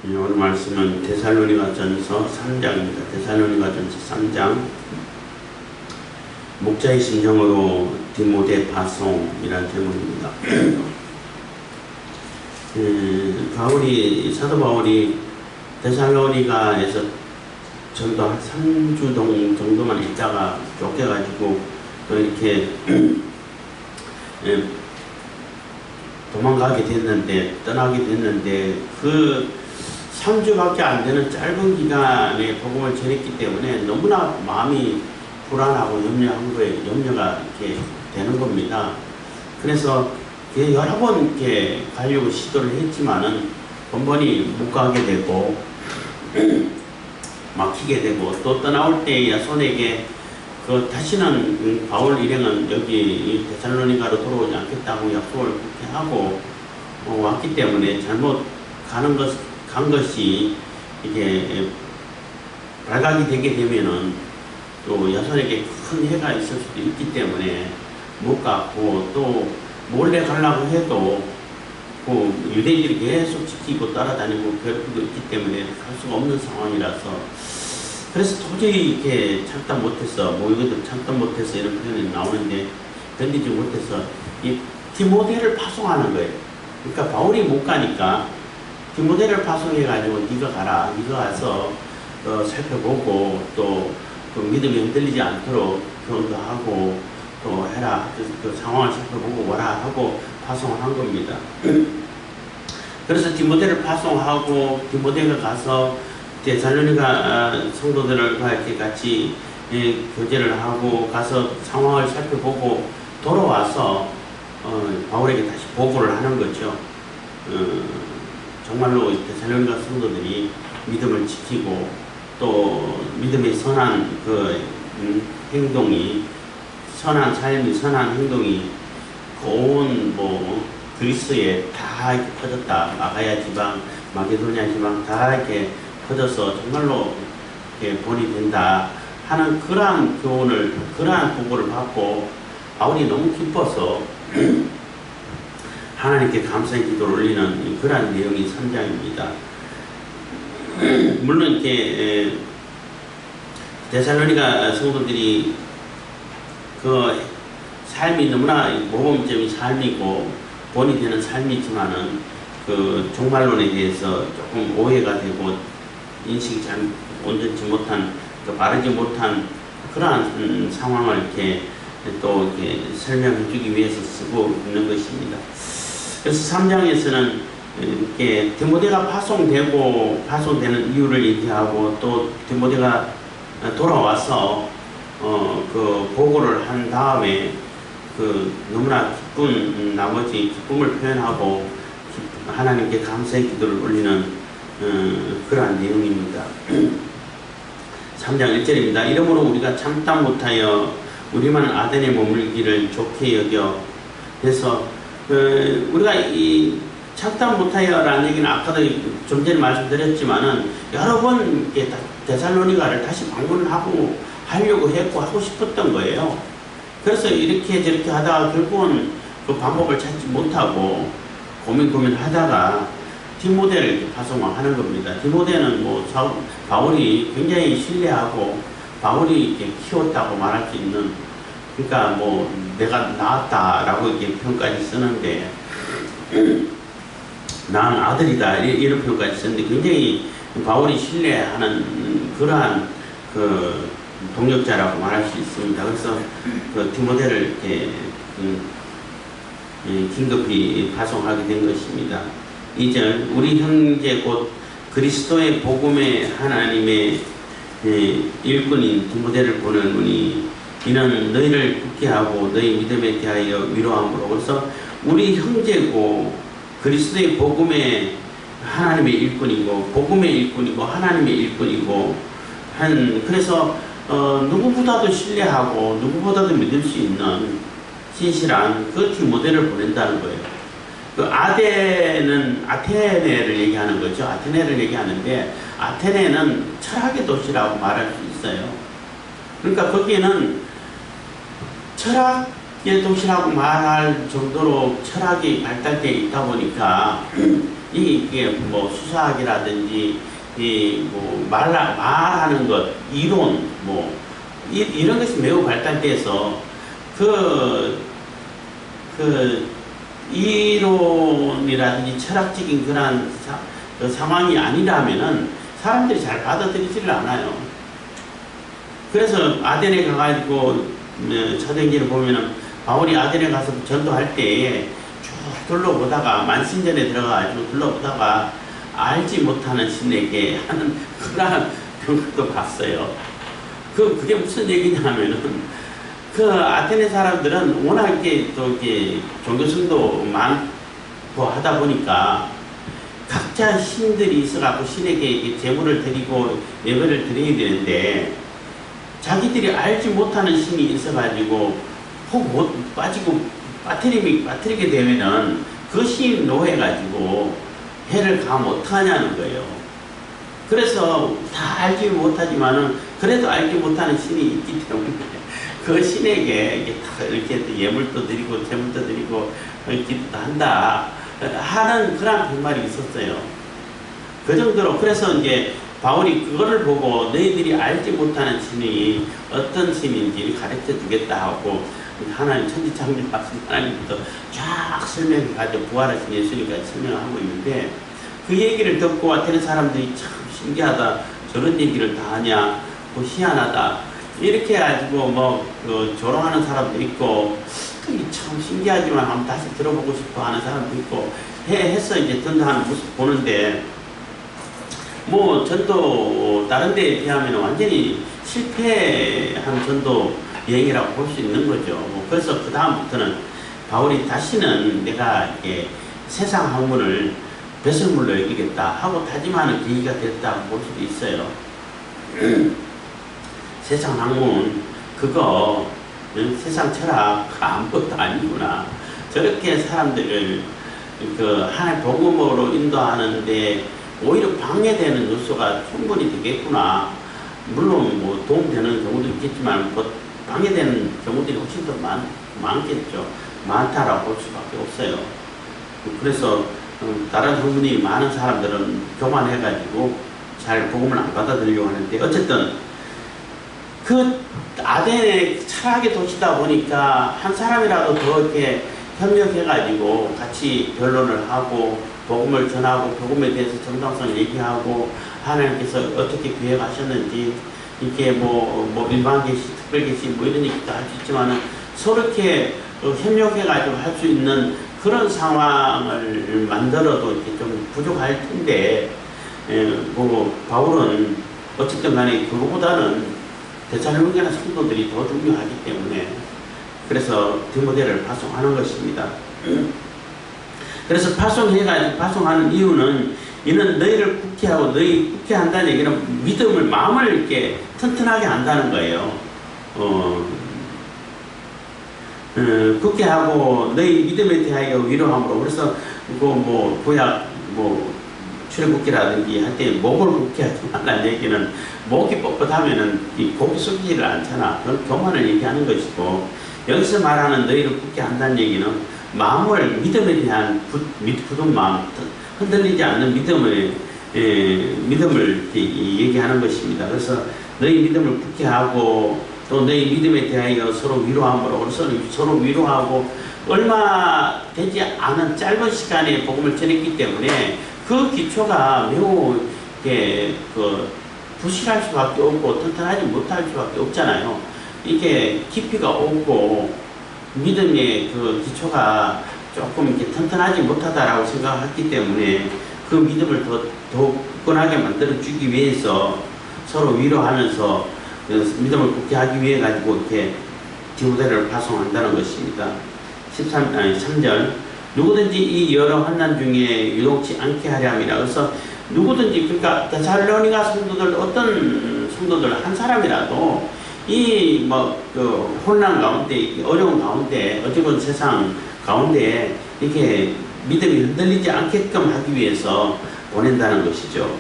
오늘 말씀은 데살로니가전서 3장입니다. 데살로니가전서 3장 목자의 심정으로 디모데 파송이라는 제목입니다. 사도 바울이 데살로니가에서 저기도 한 3주 정도만 있다가 쫓겨가지고 또 이렇게 도망가게 됐는데, 떠나게 됐는데, 그 3주밖에 안 되는 짧은 기간에 복음을 전했기 때문에 너무나 마음이 불안하고 염려가 이렇게 되는 겁니다. 그래서 여러 번 이렇게 가려고 시도를 했지만은 번번이 못 가게 되고, 막히게 되고, 또 떠나올 때 야손에게 다시는 바울 일행은 여기 데살로니가로 돌아오지 않겠다고 약속을 그렇게 하고 왔기 때문에 잘못 간 것이 이게 발각이 되게 되면은 또 야손에게 큰 해가 있을 수도 있기 때문에 못 갔고, 또 몰래 가려고 해도 유대인들이 계속 지키고 따라다니고 괴롭히고 있기 때문에 갈 수가 없는 상황이라서, 그래서 도저히 이렇게 참다 못해서, 이것도 참다 못해서 이런 표현이 나오는데, 견디지 못해서 이 디모데를 파송하는 거예요. 그러니까 바울이 못 가니까 디모데를 파송해가지고 네가 가라, 네가 가서 살펴보고 또 믿음이 흔들리지 않도록 교훈하고 또 해라, 그 상황을 살펴보고 와라 하고 파송을 한 겁니다. 그래서 디모데를 파송하고 디모데가 가서 데살로니가 성도들과 이렇게 같이 교제를 하고 가서 상황을 살펴보고 돌아와서 바울에게 다시 보고를 하는 거죠. 정말로 데살로니가 성도들이 믿음을 지키고 또 믿음의 선한 행동이, 선한 삶이, 선한 행동이 온 그리스에 다 이렇게 퍼졌다. 아가야 지방, 마게도냐 지방 다 이렇게 퍼져서 정말로 이렇게 본이 된다 하는 그러한 교훈을, 그러한 보고를 받고 바울이 너무 기뻐서 하나님께 감사의 기도를 올리는 그러한 내용이 3장입니다. 물론 이렇게 데살로니가 성도들이 그 삶이 너무나 모범적인 삶이고 본이 되는 삶이지만은 그 종말론에 대해서 조금 오해가 되고 인식이 잘 온전치 못한, 바르지 못한 그러한 상황을 이렇게 또 이렇게 설명해 주기 위해서 쓰고 있는 것입니다. 그래서 3장에서는 이렇게 디모데가 파송되는 이유를 얘기하고, 또 디모데가 돌아와서 그 보고를 한 다음에 너무나 기쁜 나머지 기쁨을 표현하고 하나님께 감사의 기도를 올리는 그러한 내용입니다. 3장 1절입니다. 이러므로 우리가 참다 못하여 우리만 아덴에 머물기를 좋게 여겨. 그래서 우리가 이 참다 못하여 라는 얘기는 아까도 좀 전에 말씀드렸지만은 여러 번 데살로니가를 다시 방문하고 하려고 했고 하고 싶었던 거예요. 그래서 이렇게 저렇게 하다가 결국은 그 방법을 찾지 못하고 고민하다가 디모데를 이렇게 파송하는 겁니다. 디모데는 바울이 굉장히 신뢰하고 바울이 이렇게 키웠다고 말할 수 있는, 그러니까 내가 낳았다라고 이렇게 표현까지 쓰는데, 낳은 아들이다 이런 표현까지 쓰는데, 굉장히 바울이 신뢰하는 그러한 동역자라고 말할 수 있습니다. 그래서 디모데를 이렇게 긴급히 파송하게 된 것입니다. 2절, 우리 형제 곧 그리스도의 복음의 하나님의 일꾼인 디모데를 보내노니 이는 너희를 굳게 하고 너희 믿음에 대하여 위로함으로. 그래서 우리 형제고 그리스도의 복음의 하나님의 일꾼이고, 복음의 일꾼이고 하나님의 일꾼이고 그래서 누구보다도 신뢰하고 누구보다도 믿을 수 있는 신실한 그 디모데를 보낸다는 거예요. 아테네를 얘기하는 거죠. 아테네를 얘기하는데, 아테네는 철학의 도시라고 말할 수 있어요. 그러니까 거기에는 철학의 도시라고 말할 정도로 철학이 발달되어 있다 보니까 이게 뭐 수사학이라든지 이 뭐 말하는 것, 이론 뭐 이런 것이 매우 발달돼서 그 이론이라든지 철학적인 그런 그 상황이 아니라면은 사람들이 잘 받아들이지를 않아요. 그래서 아덴에 가가지고 사도행전을 보면은 바울이 아덴에 가서 전도할 때에 쭉 둘러보다가 만신전에 들어가가지고 둘러보다가 알지 못하는 신에게 하는 그러한 경우도 봤어요. 그게 무슨 얘기냐면은 그 아테네 사람들은 워낙 이렇게 또 이렇게 종교성도 많고 하다 보니까 각자 신들이 있어갖고 신에게 이렇게 제물을 드리고 예배를 드려야 되는데 자기들이 알지 못하는 신이 있어가지고 혹 못 빠지고 빠뜨리게 되면은 그 신이 노해가지고 해를 가면 어떡하냐는 거예요. 그래서 다 알지 못하지만은 그래도 알지 못하는 신이 있기 때문에 그 신에게 이렇게 예물도 드리고 제물도 드리고 기도도 한다 하는 그런 빈말이 있었어요. 그 정도로 그래서 이제 바울이 그거를 보고 너희들이 알지 못하는 신이 어떤 신인지 가르쳐 주겠다 하고 하나님 천지창조하신 하나님부터 쫙 설명해가지고 부활하신 예수님까지 설명하고 있는데 그 얘기를 듣고 아테네 사람들이 참 신기하다 저런 얘기를 다 하냐 뭐 희한하다 이렇게 해가지고 그 조롱하는 사람도 있고 참 신기하지만 한번 다시 들어보고 싶어 하는 사람도 있고 해서 이제 전도하는 모습 보는데 뭐 전도 다른 데에 비하면 완전히 실패한 전도 여행이라고 볼 수 있는 거죠. 그래서 그 다음부터는 바울이 다시는 내가 이렇게 세상 학문을 배설물로 여기겠다 하고 다짐하는 계기가 됐다고 볼 수도 있어요. 세상 학문 그거 세상 철학 아무것도 아니구나. 저렇게 사람들을 그 하나의 복음으로 인도하는데 오히려 방해되는 요소가 충분히 되겠구나. 물론 뭐 도움되는 경우도 있겠지만 방해되는 경우들이 훨씬 더 많겠죠. 많다라고 볼 수밖에 없어요. 그래서 다른 학문이 많은 사람들은 교만해가지고 잘 복음을 안 받아들이려고 하는데 어쨌든 그 아덴의 철학의 도시다 보니까 한 사람이라도 더 이렇게 협력해가지고 같이 변론을 하고 복음을 전하고 복음에 대해서 정당성을 얘기하고 하나님께서 어떻게 계획하셨는지 이렇게 뭐 일반 계시, 특별 계시 뭐 이런 얘기도 할 수 있지만은 서로 이렇게 협력해가지고 할 수 있는 그런 상황을 만들어도 이렇게 좀 부족할 텐데 바울은 어쨌든 간에 그거보다는 데살로니가 성도들이 더 중요하기 때문에 그래서 디모데를 파송하는 것입니다. 그래서 파송하는 이유는 이는 너희를 굳게하고 너희 굳게한다는 얘기는 믿음을 마음을 이렇게 튼튼하게 한다는 거예요. 굳게하고 너희 믿음에 대하여 위로함으로 그래서 뭐 구약 출애굽기라든지 할 때 목을 굳게 하지 말라는 얘기는 목이 뻣뻣하면은 이 고기 썩지를 않잖아. 그런 교만을 얘기하는 것이고 여기서 말하는 너희를 굳게 한다는 얘기는 마음을 믿음에 대한 굳은 마음 흔들리지 않는 믿음을 얘기하는 것입니다. 그래서 너희 믿음을 굳게 하고 또 너희 믿음에 대하여 서로 위로함으로 서로 위로하고 얼마 되지 않은 짧은 시간에 복음을 전했기 때문에 그 기초가 매우 부실할 수밖에 없고 튼튼하지 못할 수밖에 없잖아요. 이게 깊이가 없고 믿음의 그 기초가 조금 이렇게 튼튼하지 못하다라고 생각했기 때문에 그 믿음을 더 굳건하게 만들어주기 위해서 서로 위로하면서 믿음을 굳게 하기 위해 가지고 이렇게 디모데를 파송한다는 것입니다. 3절 누구든지 이 여러 환난 중에 유독치 않게 하려 함이라. 그래서 누구든지 그러니까 데살로니가 성도들 어떤 성도들 한 사람이라도 이 그 혼란 가운데 어려운 가운데 어쨌든 세상 가운데 이렇게 믿음이 흔들리지 않게끔 하기 위해서 보낸다는 것이죠.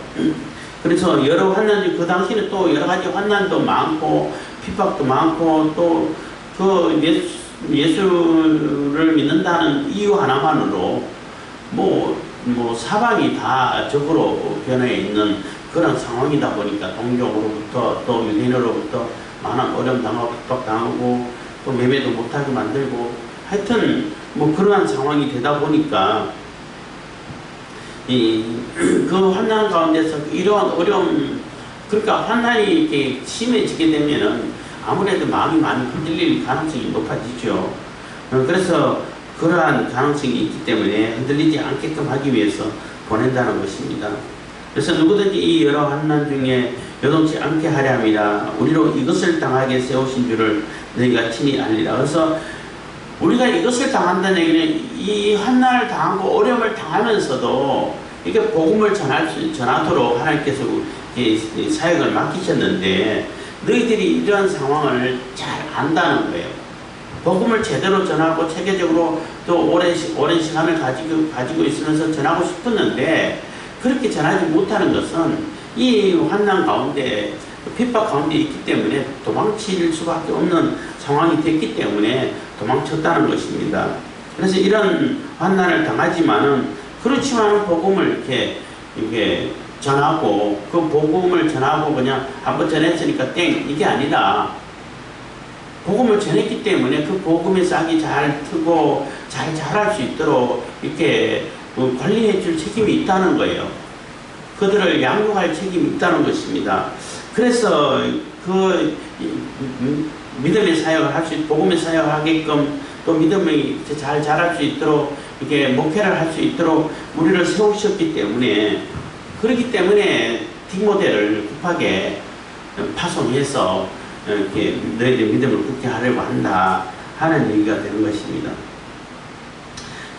그래서 여러 환난 중 그 당시에는 또 여러 가지 환난도 많고 핍박도 많고 또 그 예수를 믿는다는 이유 하나만으로 뭐 뭐 사방이 다 적으로 변해 있는 그런 상황이다 보니까 동족으로부터 또 유대인으로부터 많은 어려움 당하고 핍박당하고 또 매매도 못하게 만들고 하여튼 뭐 그러한 상황이 되다 보니까 그 환난 가운데서 이러한 어려움, 그러니까 환난이 이렇게 심해지게 되면은 아무래도 마음이 많이 흔들릴 가능성이 높아지죠. 그래서 그러한 가능성이 있기 때문에 흔들리지 않게끔 하기 위해서 보낸다는 것입니다. 그래서 누구든지 이 여러 환난 중에 요동치 않게 하려 함이라. 우리로 이것을 당하게 세우신 줄을 너희가 친히 알리라. 그래서 우리가 이것을 당한다는 얘기는 이 환난을 당하고 어려움을 당하면서도 이게 복음을 전하도록 하나님께서 사역을 맡기셨는데 너희들이 이런 상황을 잘 안다는 거예요. 복음을 제대로 전하고 체계적으로 또 오랜 시간을 가지고 있으면서 전하고 싶었는데 그렇게 전하지 못하는 것은 이 환난 가운데 핍박 가운데 있기 때문에 도망칠 수밖에 없는 상황이 됐기 때문에 도망쳤다는 것입니다. 그래서 이런 환난을 당하지만은 그렇지만은 복음을 이렇게 전하고 그 복음을 전하고 그냥 한번 전했으니까 땡 이게 아니라 복음을 전했기 때문에 그 복음의 싹이 잘 트고 잘 자랄 수 있도록 이렇게 관리해 줄 책임이 있다는 거예요. 그들을 양육할 책임이 있다는 것입니다. 그래서 그 믿음의 사역을 할 수 있고 복음의 사역을 하게끔 또 믿음이 잘 자랄 수 있도록 이렇게 목회를 할 수 있도록 우리를 세우셨기 때문에 그렇기 때문에 디모데를 급하게 파송해서 이렇게 너희들 믿음을 굳게 하려고 한다 하는 얘기가 되는 것입니다.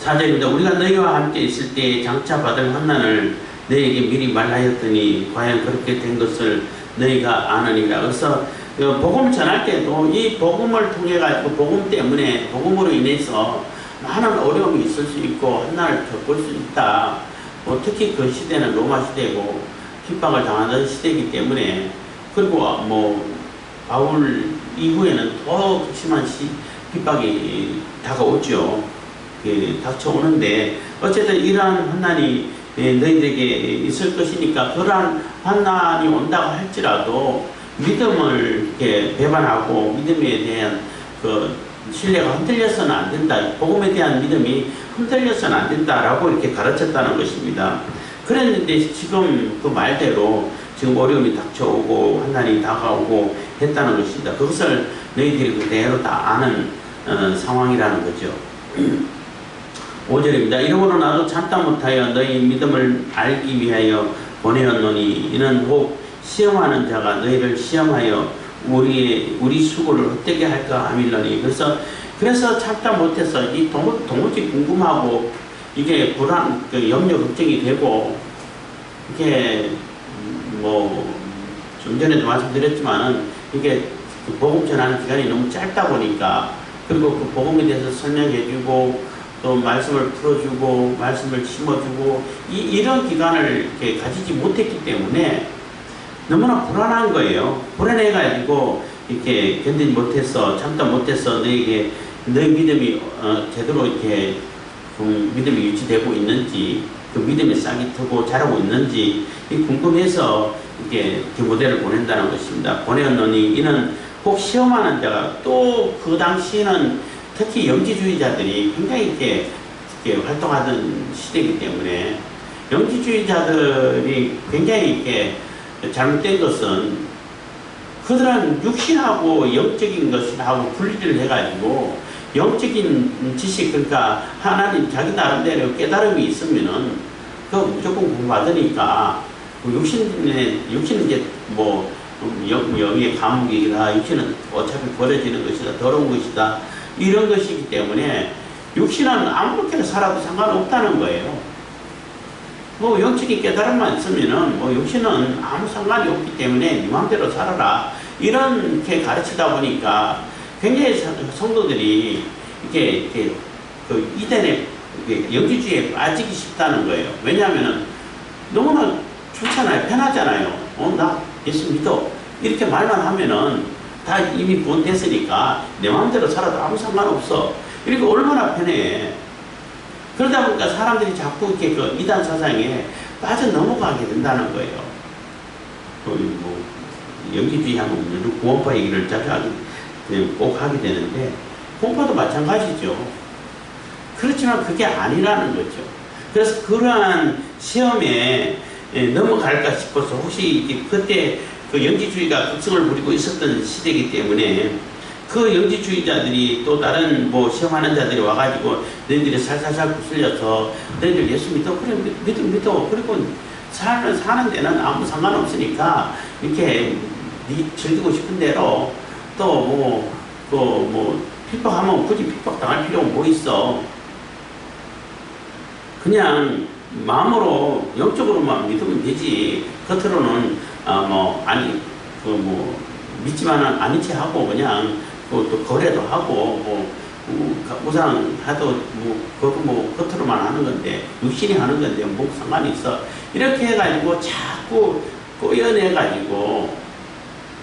4절입니다. 우리가 너희와 함께 있을 때 장차 받을 환난을 너희에게 미리 말하였더니 과연 그렇게 된 것을 너희가 아느니라. 그래서 복음 전할 때도 이 복음을 통해 가지고 복음 때문에 복음으로 인해서 많은 어려움이 있을 수 있고 환난을 겪을 수 있다. 특히 그 시대는 로마 시대고 핍박을 당하던 시대이기 때문에 그리고 뭐 바울 이후에는 더 심한 핍박이 다가오죠. 닥쳐오는데 어쨌든 이러한 환난이 너희들에게 있을 것이니까 그러한 환난이 온다고 할지라도 믿음을 이렇게 배반하고 믿음에 대한 그 신뢰가 흔들려서는 안 된다. 복음에 대한 믿음이 흔들려서는 안 된다라고 이렇게 가르쳤다는 것입니다. 그랬는데 지금 그 말대로 지금 어려움이 닥쳐오고 환난이 다가오고 했다는 것입니다. 그것을 너희들이 그대로 다 아는 상황이라는 거죠. 5절입니다. 이러므로 나도 참다 못하여 너희 믿음을 알기 위하여 보내었노니 이는 혹 시험하는 자가 너희를 시험하여 우리 수고를 어떻게 할까 함일러니. 그래서 참다 못해서 이 도무지 궁금하고 이게 불안, 염려, 걱정이 되고 이게 뭐 좀 전에도 말씀드렸지만은 이게 복음 전하는 기간이 너무 짧다 보니까 그리고 그 복음에 대해서 설명해주고 또 말씀을 풀어주고 말씀을 심어주고 이런 기간을 이렇게 가지지 못했기 때문에 너무나 불안한 거예요. 불안해가지고 이렇게 견디지 못해서 참다 못해서 너희 믿음이 제대로 이렇게 믿음이 유지되고 있는지 그 믿음의 싹이 트고 자라고 있는지 궁금해서 이렇게 디모데를 보낸다는 것입니다. 보내었노니 이는 꼭 시험하는 자가 또 그 당시에는 특히 영지주의자들이 굉장히 이렇게 활동하던 시대이기 때문에 영지주의자들이 굉장히 이렇게 잘못된 것은 그들은 육신하고 영적인 것하고 분리를 해가지고 영적인 지식, 그러니까 하나님 자기 나름대로 깨달음이 있으면은 그 무조건 공부받으니까 육신은 이제 뭐 영의 감옥이다. 육신은 어차피 버려지는 것이다. 더러운 것이다. 이런 것이기 때문에 육신은 아무렇게나 살아도 상관없다는 거예요. 뭐 영적인 깨달음만 있으면은 뭐 육신은 아무 상관이 없기 때문에 네 마음대로 살아라. 이렇게 가르치다 보니까 굉장히 성도들이 이렇게 그 이단의 영지주의에 빠지기 쉽다는 거예요. 왜냐하면은 너무나 좋잖아요. 편하잖아요. 나 예수 믿어. 이렇게 말만 하면은 다 이미 구원됐으니까 내 마음대로 살아도 아무 상관없어. 이렇게 얼마나 편해. 그러다 보니까 사람들이 자꾸 이렇게 그 이단 사상에 빠져 넘어가게 된다는 거예요. 뭐 영지주의 하면 구원파 얘기를 자주 꼭 하게 되는데, 공파도 마찬가지죠. 그렇지만 그게 아니라는 거죠. 그래서 그러한 시험에 넘어갈까 싶어서, 혹시 그때 그 영지주의가 극성을 부리고 있었던 시대이기 때문에 그 영지주의자들이 또 다른 뭐 시험하는 자들이 와가지고 너희들이 살살살 부슬려서 너희들 예수 믿어, 그래 믿어, 그리고 사는 데는 아무 상관없으니까 이렇게 네 즐기고 싶은 대로, 또 뭐 핍박하면 굳이 핍박 당할 필요가 뭐 있어. 그냥 마음으로 영적으로만 믿으면 되지. 겉으로는 믿지만은 아닌 채 하고, 그냥 또 거래도 하고, 우상하도 그거 겉으로만 하는 건데, 육신이 하는 건데 뭐 상관이 있어. 이렇게 해가지고 자꾸 꼬여내가지고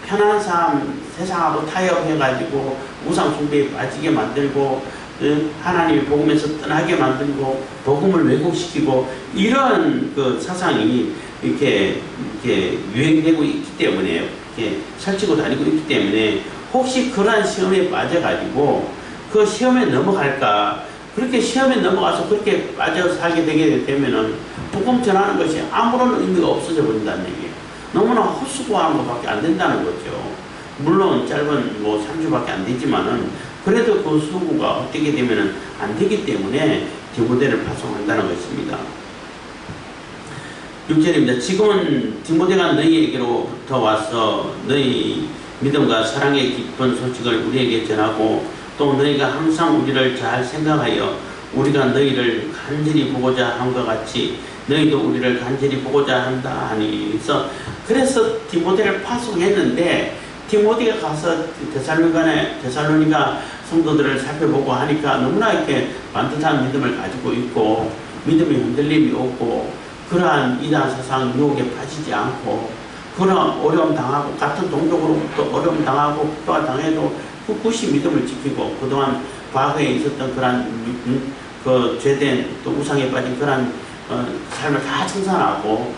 편한 삶, 세상하고 타협해가지고 우상 숭배에 빠지게 만들고, 하나님의 복음에서 떠나게 만들고, 복음을 왜곡시키고, 이런 그 사상이 이렇게 유행되고 있기 때문에, 이렇게 설치고 다니고 있기 때문에, 혹시 그러한 시험에 빠져가지고 그 시험에 넘어갈까, 그렇게 시험에 넘어가서 그렇게 빠져 살게 되게 되면은 복음 전하는 것이 아무런 의미가 없어져 버린다는 얘기예요. 너무나 헛수고하는 것밖에 안 된다는 거죠. 물론 짧은 3주밖에 안 되지만은, 그래도 그 수고가 어떻게 되면은 안 되기 때문에 디모데를 파송한다는 것입니다. 6절입니다. 지금은 디모데가 너희에게로부터 와서 너희 믿음과 사랑의 기쁜 소식을 우리에게 전하고, 또 너희가 항상 우리를 잘 생각하여 우리가 너희를 간절히 보고자 함과 같이 너희도 우리를 간절히 보고자 한다 하니. 그래서 디모데를 파송했는데, 디모데가 가서 데살로니가 성도들을 살펴보고 하니까 너무나 이렇게 반듯한 믿음을 가지고 있고, 믿음의 흔들림이 없고, 그러한 이단 사상 유혹에 빠지지 않고, 그런 어려움 당하고, 같은 동족으로부터 어려움 당하고 핍박을 당해도 굳이 믿음을 지키고, 그동안 과거에 있었던 그런 그 죄된 또 우상에 빠진 그런 삶을 다 청산하고,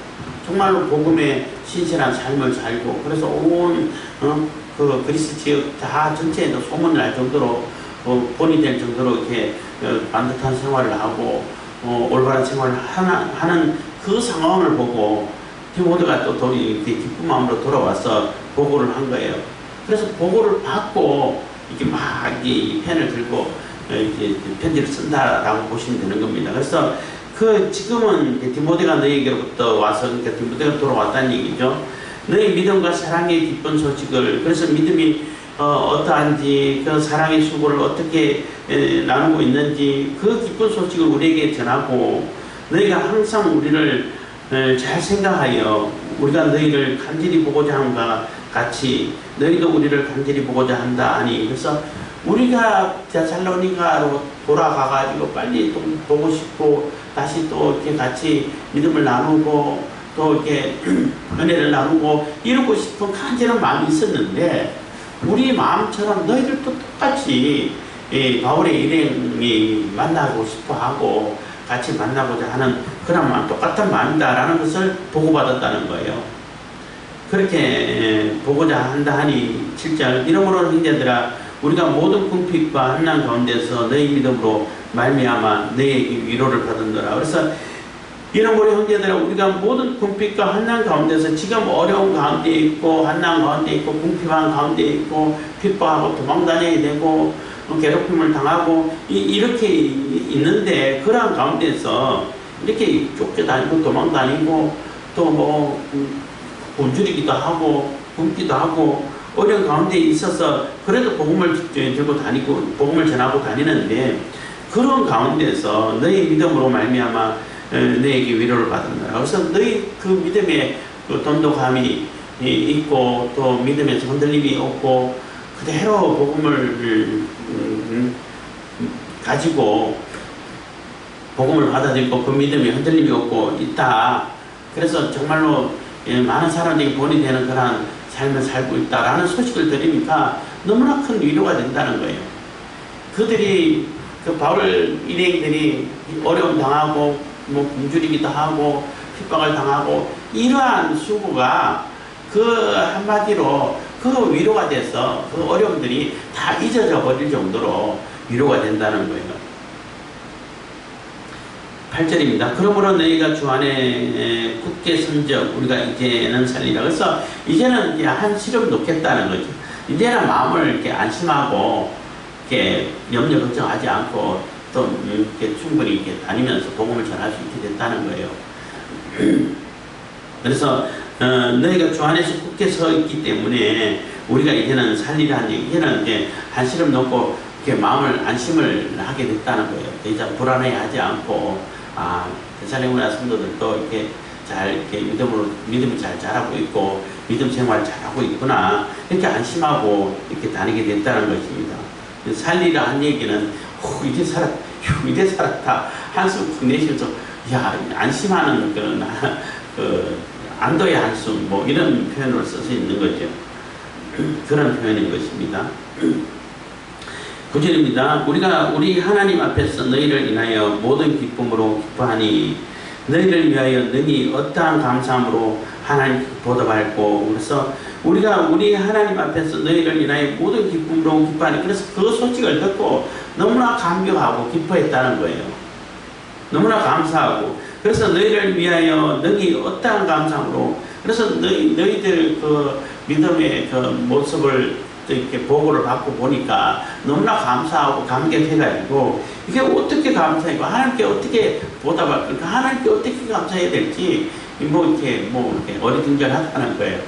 정말로 복음의 신실한 삶을 살고, 그래서 온 그 그리스 지역 다 전체에도 소문을 날 정도로, 본이 될 정도로 이렇게 반듯한 생활을 하고, 올바른 생활을 하는 그 상황을 보고 디모데가 또 이렇게 기쁜 마음으로 돌아와서 보고를 한 거예요. 그래서 보고를 받고 이렇게 막 이 펜을 들고 이렇게 편지를 쓴다라고 보시면 되는 겁니다. 그래서 지금은 디모데가 너희에게로부터 와서, 그러니까 디모데가 돌아왔다는 얘기죠. 너희 믿음과 사랑의 기쁜 소식을, 그래서 믿음이 어떠한지, 그 사랑의 수고를 어떻게 나누고 있는지, 그 기쁜 소식을 우리에게 전하고, 너희가 항상 우리를 잘 생각하여 우리가 너희를 간절히 보고자 함과 같이 너희도 우리를 간절히 보고자 한다 하니. 그래서 우리가 데살로니가로 돌아가가지고 빨리 또 보고 싶고, 다시 또 이렇게 같이 믿음을 나누고, 또 이렇게 은혜를 나누고 이러고 싶은 간절한 마음이 있었는데, 우리 마음처럼 너희들도 똑같이 바울의 일행이 만나고 싶어 하고 같이 만나고자 하는 그런 마음, 똑같은 마음이다라는 것을 보고받았다는 거예요. 그렇게 보고자 한다 하니 7절, 이러므로 형제들아, 우리가 모든 궁핍과 환난 가운데서 너희 믿음으로 말미암아 너희에게 위로를 받은노라. 그래서 이러므로 형제들아, 우리가 모든 궁핍과 환난 가운데서, 지금 어려운 가운데 있고 환난 가운데 있고 궁핍한 가운데 있고 핍박하고 도망다녀야 되고 괴롭힘을 당하고 이렇게 있는데, 그러한 가운데서 이렇게 쫓겨다니고 도망다니고 또 굶주리기도 하고 굶기도 하고 어려운 가운데 있어서 그래도 복음을 들고 다니고 복음을 전하고 다니는데, 그런 가운데서 너희 믿음으로 말미암아 너에게 위로를 받는다. 그래서 너희 그 믿음에 그 돈독함이 있고, 또 믿음에서 흔들림이 없고, 그대로 복음을 가지고 복음을 받아들이고 그 믿음에 흔들림이 없고 있다. 그래서 정말로 많은 사람들이 본이 되는 그런 삶을 살고 있다라는 소식을 들으니까 너무나 큰 위로가 된다는 거예요. 그들이 그 바울 일행들이 어려움 당하고 뭐 굶주리기도 하고 핍박을 당하고 이러한 수고가 그 한마디로 그 위로가 돼서 그 어려움들이 다 잊어져 버릴 정도로 위로가 된다는 거예요. 8절입니다. 그러므로 너희가 주 안에 굳게 선적 우리가 이제는 살리라. 그래서 이제는 이제 한시름 놓겠다는 거죠. 이제는 마음을 이렇게 안심하고 이렇게 염려 걱정하지 않고 또 이렇게 충분히 이렇게 다니면서 복음을 전할 수 있게 됐다는 거예요. 그래서 너희가 주 안에서 굳게 서 있기 때문에 우리가 이제는 살리라. 이제는 이제 한시름 놓고 이렇게 마음을 안심을 하게 됐다는 거예요. 더 이상 불안해하지 않고 데살로니가 성도들도 이렇게 잘 이렇게 믿음을 잘 자라고 있고 믿음 생활 잘하고 있구나 이렇게 안심하고 이렇게 다니게 됐다는 것입니다. 살리라 한 얘기는 이제 살았다 한숨 푹 내쉬면서 안심하는 그런 안도의 한숨 뭐 이런 표현으로 쓸 수 있는 거죠. 그런 표현인 것입니다. 9절입니다. 우리가 우리 하나님 앞에서 너희를 인하여 모든 기쁨으로 기뻐하니 너희를 위하여 능히 어떠한 감사함으로 하나님께 보답할고. 그래서 우리가 우리 하나님 앞에서 너희를 인하여 모든 기쁨으로 기뻐하니 그래서 그 소식을 듣고 너무나 감격하고 기뻐했다는 거예요. 너무나 감사하고 그래서 너희를 위하여 능히 어떠한 감사함으로 그래서 너희들 그 믿음의 그 모습을 이렇게 보고를 받고 보니까 너무나 감사하고 감격해가지고 이게 어떻게 감사하고 하나님께 어떻게 보답할까 그러니까 하나님께 어떻게 감사해야 될지 이렇게 어리둥절하다는 거예요.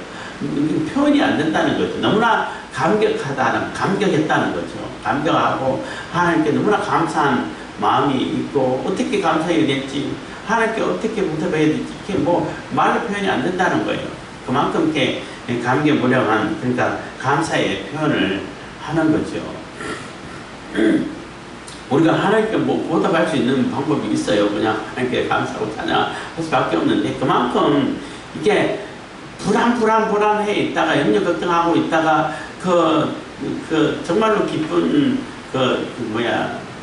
표현이 안 된다는 거죠. 너무나 감격했다는 거죠. 감격하고 하나님께 너무나 감사한 마음이 있고 어떻게 감사해야 될지 하나님께 어떻게 보답해야 될지 이렇게 말로 표현이 안 된다는 거예요. 그만큼 이렇게 감격무량한 그러니까 감사의 표현을 하는 거죠. 우리가 하나님께 보답할 수 있는 방법이 있어요. 그냥 하나님께 감사하고 찬양할 수밖에 없는데 그만큼 이게 불안해 있다가 염려 걱정하고 있다가 정말로 기쁜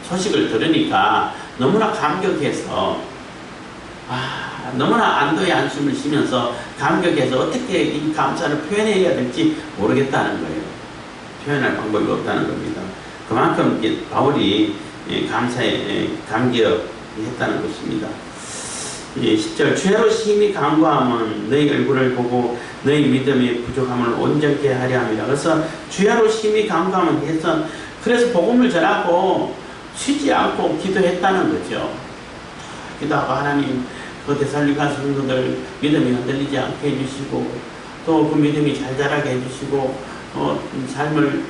소식을 들으니까 너무나 감격해서 너무나 안도의 한숨을 쉬면서 감격해서 어떻게 이 감사를 표현해야 될지 모르겠다는 거예요. 표현할 방법이 없다는 겁니다. 그만큼 바울이 감사에 감격했다는 것입니다. 10절 주야로 심히 간구함은 너희 얼굴을 보고 너희 믿음의 부족함을 온전케 하려 합니다. 그래서 주야로 심히 간구함은 해서 그래서 복음을 전하고 쉬지 않고 기도했다는 거죠. 기도하고 하나님 그 데살로니가 성도들 믿음이 흔들리지 않게 해주시고 또 그 믿음이 잘 자라게 해주시고 삶을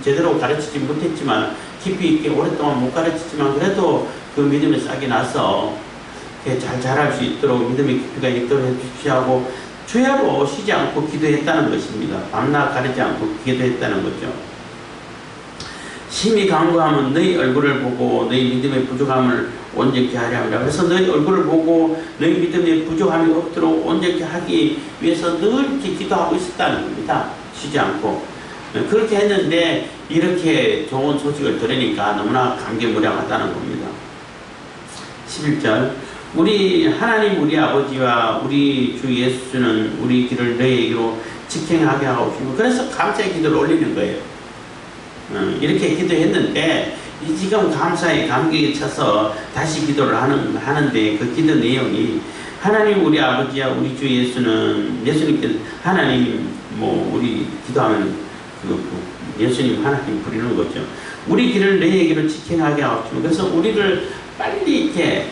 제대로 가르치지 못했지만 깊이 있게 오랫동안 못 가르치지만 그래도 그 믿음의 싹이 나서 잘 자랄 수 있도록 믿음의 깊이가 있도록 해주시고 하고 주야로 쉬지 않고 기도했다는 것입니다. 밤낮 가리지 않고 기도했다는 거죠. 심히 간구하면 너희 얼굴을 보고 너희 믿음의 부족함을 온전케 하려 합니다. 그래서 너희 얼굴을 보고 너희 믿음의 부족함이 없도록 온전케 하기 위해서 늘 이렇게 기도하고 있었다는 겁니다. 쉬지 않고. 그렇게 했는데 이렇게 좋은 소식을 들으니까 너무나 감개무량하다는 겁니다. 11절 우리 하나님 우리 아버지와 우리 주 예수는 우리 길을 너희에게로 직행하게 하옵시고 그래서 감사의 기도를 올리는 거예요. 이렇게 기도했는데 지금 감사의 감격에 차서 다시 기도를 하는데 그 기도 내용이 하나님 우리 아버지와 우리 주 예수님께서 하나님 우리 기도하면 예수님 하나님 부리는 거죠. 우리 길을 너희에게로 직행하게 하옵시고 그래서 우리를 빨리 이렇게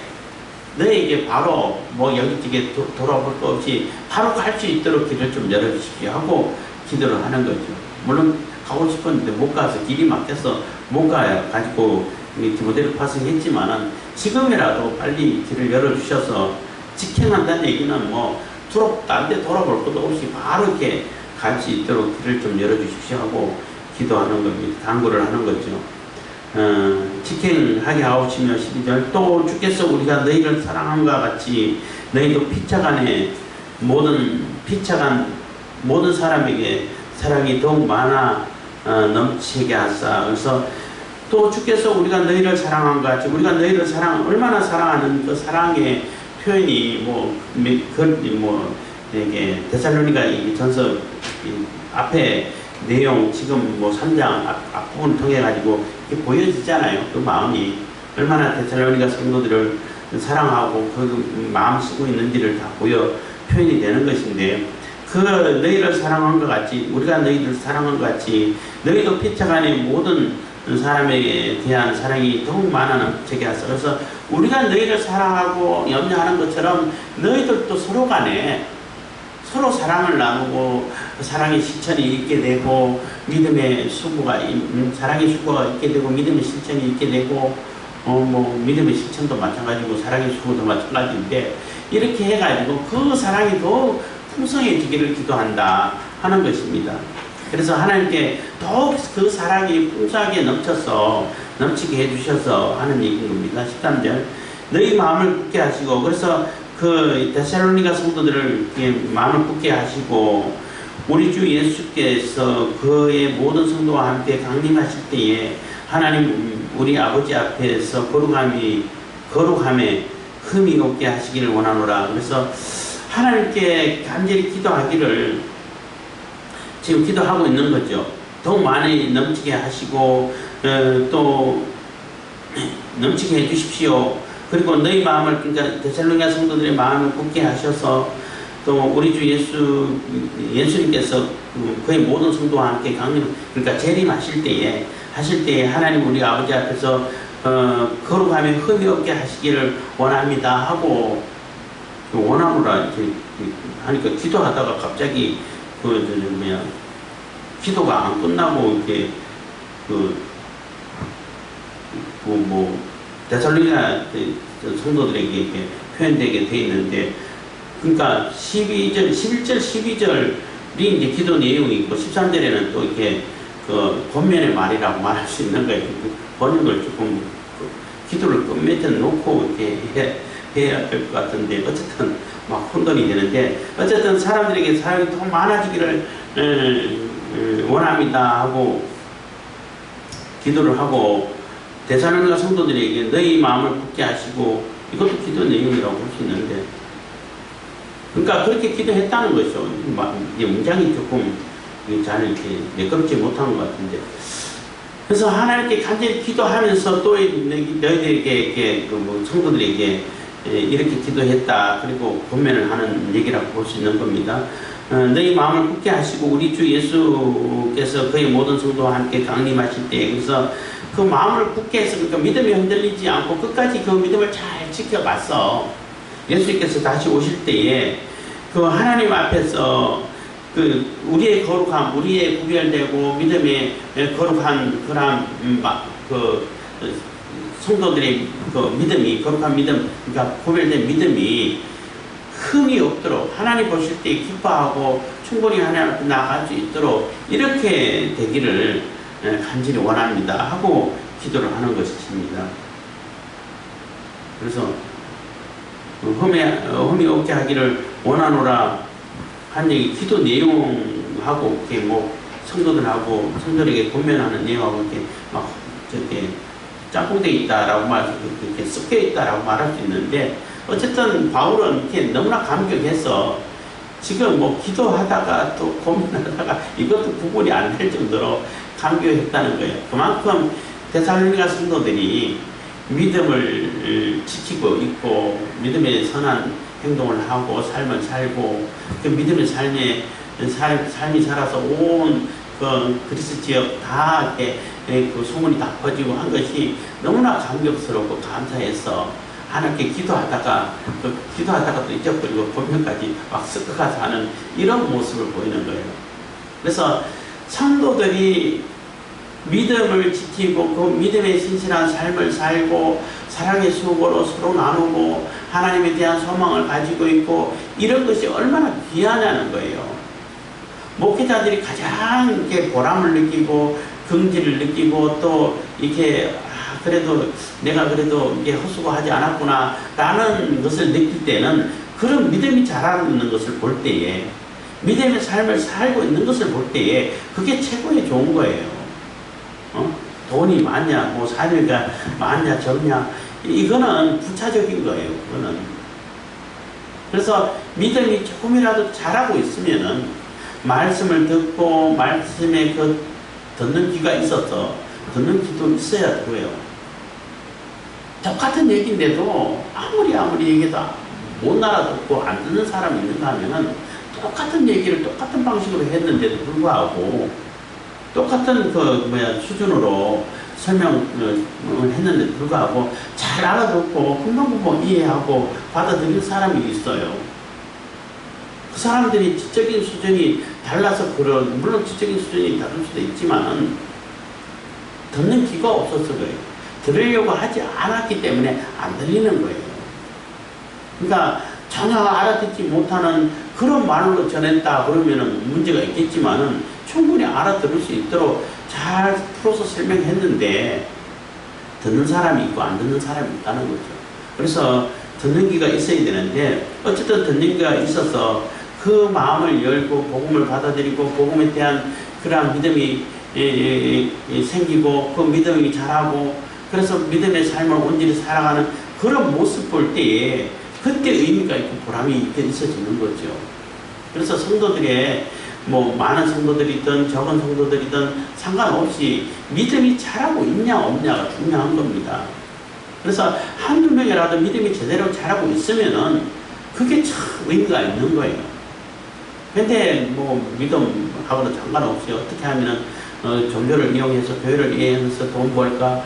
너희에게 바로 여기저기 돌아볼 거 없이 바로 갈 수 있도록 길을 좀 열어주십시오 하고 기도를 하는 거죠. 물론 가고 싶었는데 못 가서 길이 막혀서 못 가가지고 디모데를 파송했지만은 지금이라도 빨리 길을 열어주셔서 직행한다는 얘기는 딴 데 돌아볼 것도 없이 바로 이렇게 갈 수 있도록 길을 좀 열어주십시오 하고 기도하는 겁니다. 간구를 하는 거죠. 직행하게 하옵시며 12절 또 주께서 우리가 너희를 사랑함과 같이 너희도 피차간에 피차간 모든 사람에게 사랑이 더욱 많아 넘치게 하사. 그래서 또 주께서 우리가 너희를 사랑한 것 같이 우리가 너희를 얼마나 사랑하는 그 사랑의 표현이 이게 데살로니가 전서 앞에 내용 지금 3장 앞부분을 통해 가지고 이렇게 보여지잖아요. 그 마음이 얼마나 데살로니가 성도들을 사랑하고 그 마음 쓰고 있는지를 다 표현이 되는 것인데, 그 너희를 사랑한 것 같이 우리가 너희를 사랑한 것 같이 너희도 피차 간의 모든 사람에 대한 사랑이 더욱 많아지게 하소서. 그래서 우리가 너희를 사랑하고 염려하는 것처럼 너희들도 서로 간에 서로 사랑을 나누고 사랑의 실천이 있게 되고 믿음의 수고가 사랑의 수고가 있게 되고 믿음의 실천이 있게 되고 믿음의 실천도 마찬가지고 사랑의 수고도 마찬가지인데, 이렇게 해가지고 그 사랑이 더 풍성해지기를 기도한다 하는 것입니다. 그래서 하나님께 더욱 그 사랑이 풍성하게 넘치게 해주셔서 하는 얘기인 겁니다. 13절 너희 마음을 굳게 하시고, 그래서 그 데살로니가 성도들을 마음을 굳게 하시고 우리 주 예수께서 그의 모든 성도와 함께 강림하실 때에 하나님 우리 아버지 앞에서 거룩함에 흠이 없게 하시기를 원하노라. 그래서 하나님께 간절히 기도하기를 지금 기도하고 있는 거죠. 더욱 많이 넘치게 하시고 또 넘치게 해주십시오. 그리고 너희 마음을, 그러니까 데살로니가 성도들의 마음을 굳게 하셔서 또 우리 주 예수님께서 그의 모든 성도와 함께 그러니까 재림하실 때에 하나님 우리 아버지 앞에서 거룩함에 흠이 없게 하시기를 원합니다 하고 원하노라 이렇게 하니까 기도하다가 갑자기 기도가 안 끝나고 이렇게 데살로니가 성도들에게 이렇게 표현되게 돼 있는데, 그러니까 11절, 12절이 이제 기도 내용이 있고 13절에는 또 이렇게 그 본면의 말이라고 말할 수 있는 거예요. 보는 걸 조금 기도를 끝맺어 놓고 이렇게 해야 될 것 같은데, 어쨌든 막 혼돈이 되는데, 어쨌든 사람들에게 사랑이 더 많아지기를 원합니다 하고 기도를 하고, 데살로니가 성도들에게 너희 마음을 굳게 하시고, 이것도 기도 내용이라고 볼 수 있는데, 그러니까 그렇게 기도했다는 것이죠. 이제 문장이 조금 잘 이렇게 매끄럽지 못한 것 같은데, 그래서 하나님께 간절히 기도하면서 또 너희들에게 성도들에게 이렇게 기도했다, 그리고 권면을 하는 얘기라고 볼 수 있는 겁니다. 너희 마음을 굳게 하시고 우리 주 예수께서 그의 모든 성도와 함께 강림하실 때, 그래서 그 마음을 굳게 해서, 그러니까 믿음이 흔들리지 않고 끝까지 그 믿음을 잘 지켜봤어. 예수님께서 다시 오실 때에 그 하나님 앞에서 그 우리의 거룩함, 우리의 구별되고 믿음의 거룩한 그런 그 성도들의 그 믿음이, 거룩한 믿음, 그러니까 구별된 믿음이 흠이 없도록 하나님 보실 때 기뻐하고 충분히 하나님 앞에 나아갈 수 있도록 이렇게 되기를 간절히 원합니다 하고 기도를 하는 것입니다. 그래서 흠이 없게 하기를 원하노라 한 얘기, 기도 내용하고 이렇게 성도들하고 성도들에게 권면하는 내용하고 이렇게 막 저렇게 짝꿍되어 있다라고 이렇게 섞여 있다라고 말할 수 있는데, 어쨌든 바울은 이렇게 너무나 감격해서 지금 기도하다가 또 고민하다가 이것도 구분이 안 될 정도로 감격했다는 거예요. 그만큼 데살로니가 성도들이 믿음을 지키고 있고 믿음의 선한 행동을 하고 삶을 살고, 그 믿음의 삶이 살아서 온 그 그리스 지역 다 이렇게 그 소문이 다 퍼지고 한 것이 너무나 감격스럽고 감사해서 하나님께 기도하다가 또 잊어버리고 본면까지 막 섞어가서 하는 이런 모습을 보이는 거예요. 그래서 성도들이 믿음을 지키고 그 믿음의 신실한 삶을 살고 사랑의 수고로 서로 나누고 하나님에 대한 소망을 가지고 있고, 이런 것이 얼마나 귀하냐는 거예요. 목회자들이 가장 이렇게 보람을 느끼고 긍지를 느끼고 또 이렇게 그래도 내가 그래도 이게 헛수고하지 않았구나 라는 것을 느낄 때는, 그런 믿음이 자라고 있는 것을 볼 때에, 믿음의 삶을 살고 있는 것을 볼 때에 그게 최고의 좋은 거예요. 돈이 많냐, 뭐 사회가 많냐, 적냐, 이거는 부차적인 거예요. 그거는. 그래서 믿음이 조금이라도 잘하고 있으면은 말씀을 듣고 말씀에 그 듣는 귀가 있어서 듣는 귀도 있어야 들어요. 똑같은 얘기인데도 아무리 얘기해도 못 알아듣고 안 듣는 사람이 있는가 하면은 똑같은 얘기를 똑같은 방식으로 했는데도 불구하고 똑같은 수준으로 설명을 했는데도 불구하고 잘 알아듣고 금방금방 이해하고 받아들일 사람이 있어요. 그 사람들이 지적인 수준이 달라서 물론 지적인 수준이 다를 수도 있지만 듣는 귀가 없어서 그래요. 들으려고 하지 않았기 때문에 안 들리는 거예요. 그러니까 전혀 알아듣지 못하는 그런 말로 전했다 그러면은 문제가 있겠지만은 충분히 알아들을 수 있도록 잘 풀어서 설명했는데 듣는 사람이 있고 안 듣는 사람이 있다는 거죠. 그래서 듣는 귀가 있어야 되는데 어쨌든 듣는 귀가 있어서 그 마음을 열고 복음을 받아들이고 복음에 대한 그러한 믿음이 생기고 그 믿음이 자라고 그래서 믿음의 삶을 온전히 살아가는 그런 모습 볼 때에 그때 의미가 있고 보람이 있어지는 거죠. 그래서 성도들의 많은 성도들이든 적은 성도들이든 상관없이 믿음이 자라고 있냐 없냐가 중요한 겁니다. 그래서 한두 명이라도 믿음이 제대로 자라고 있으면은 그게 참 의미가 있는 거예요. 근데 믿음하고는 상관없이 어떻게 하면은 종교를 이용해서 교회를 이용해서 돈 벌까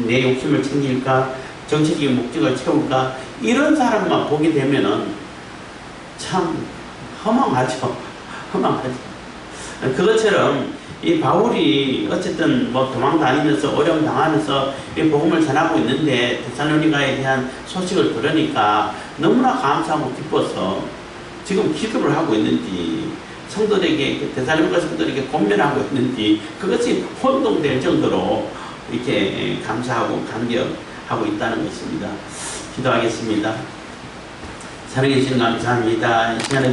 내 욕심을 챙길까 정치적인 목적을 채울까 이런 사람만 보게 되면은 참 허망하죠. 허망하죠. 그것처럼 이 바울이 어쨌든 도망 다니면서 어려움 당하면서 이 복음을 전하고 있는데 데살로니가에 대한 소식을 들으니까 너무나 감사하고 기뻐서 지금 기도를 하고 있는지 성도들에게 데살로니가 성도들에게 권면하고 있는지 그것이 혼동될 정도로 이렇게 감사하고 감격하고 있다는 것입니다. 기도하겠습니다. 사랑해 주신 감사합니다. 이 시간에